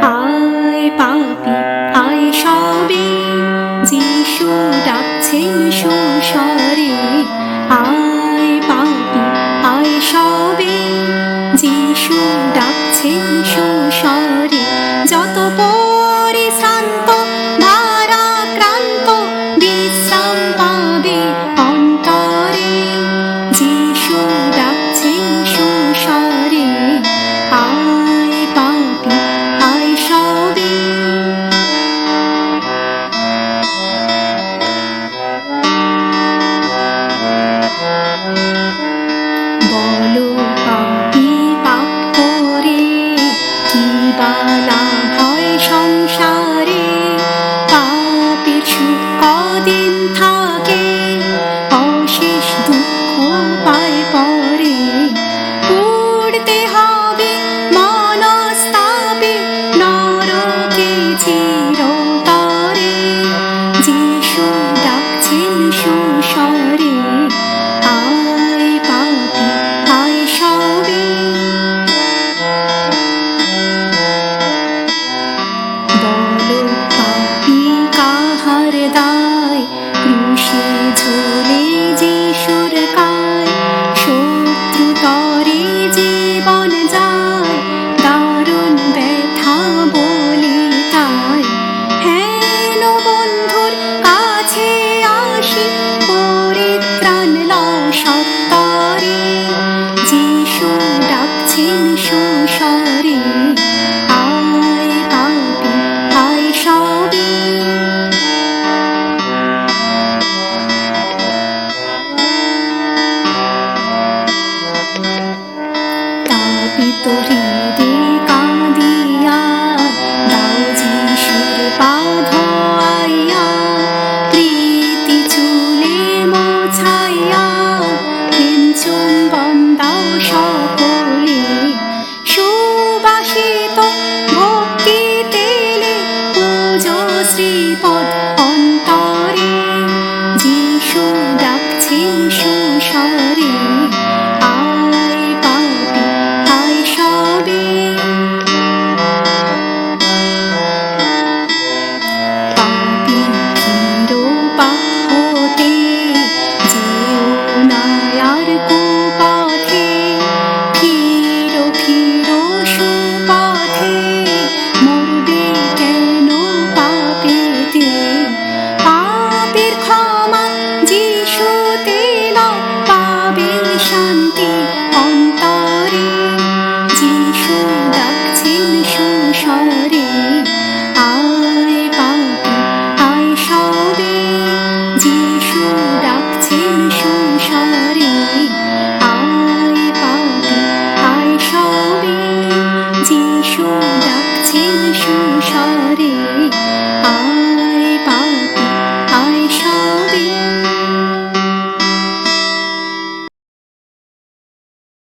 আয় পাপী আয় সবে, যিশু ডাকছেন সুস্বরে। আয় পাপী আয় সবে, যিশু ডাকছেন সুস্বরে। যত পরিশ্রান্ত ভারাক্রান্ত বিশ্রাম পাবে অন্তরে, যিশু ডাকছেন সুস্বরে। আয় পাপী আয় সবে। বলো পাপী পাপ করে কি বা লাভ হয় সংসারে? পাপের সুখ কদিন থাকে, অশেষ দুঃখ পায় পরে। পড়তে হবে মনস্তাপে নরকে চিরতরে, যিশু ডাকছেন সুস্বরে। আয় পাপী আয় সবে। বলো পাপী কাহার দায়, ক্রুশে ঝুলে যিশুর কায়। শত্রু তরে জীবন যায়, দারুণ ব্যথা বলি তাই। হেন বন্ধুর কাছে আসি, পরিত্রাণ লও সত্তরে, যিশু ডাকছেন সুস্বরে। আয় পাপী আয় সবে। তাপিত হৃদে কাঁদিয়া দাও যিশুর পা ধোয়াইয়া। প্রীতি চুলে মোছাইয়া প্রেম চুম্বন দাও সকলে। সুবাসিত ভক্তি তেলে পূজো শ্রীপদ অন্তরে, যিশু ডাকছেন সুস্বরে। আয় পাপী আয় সবে।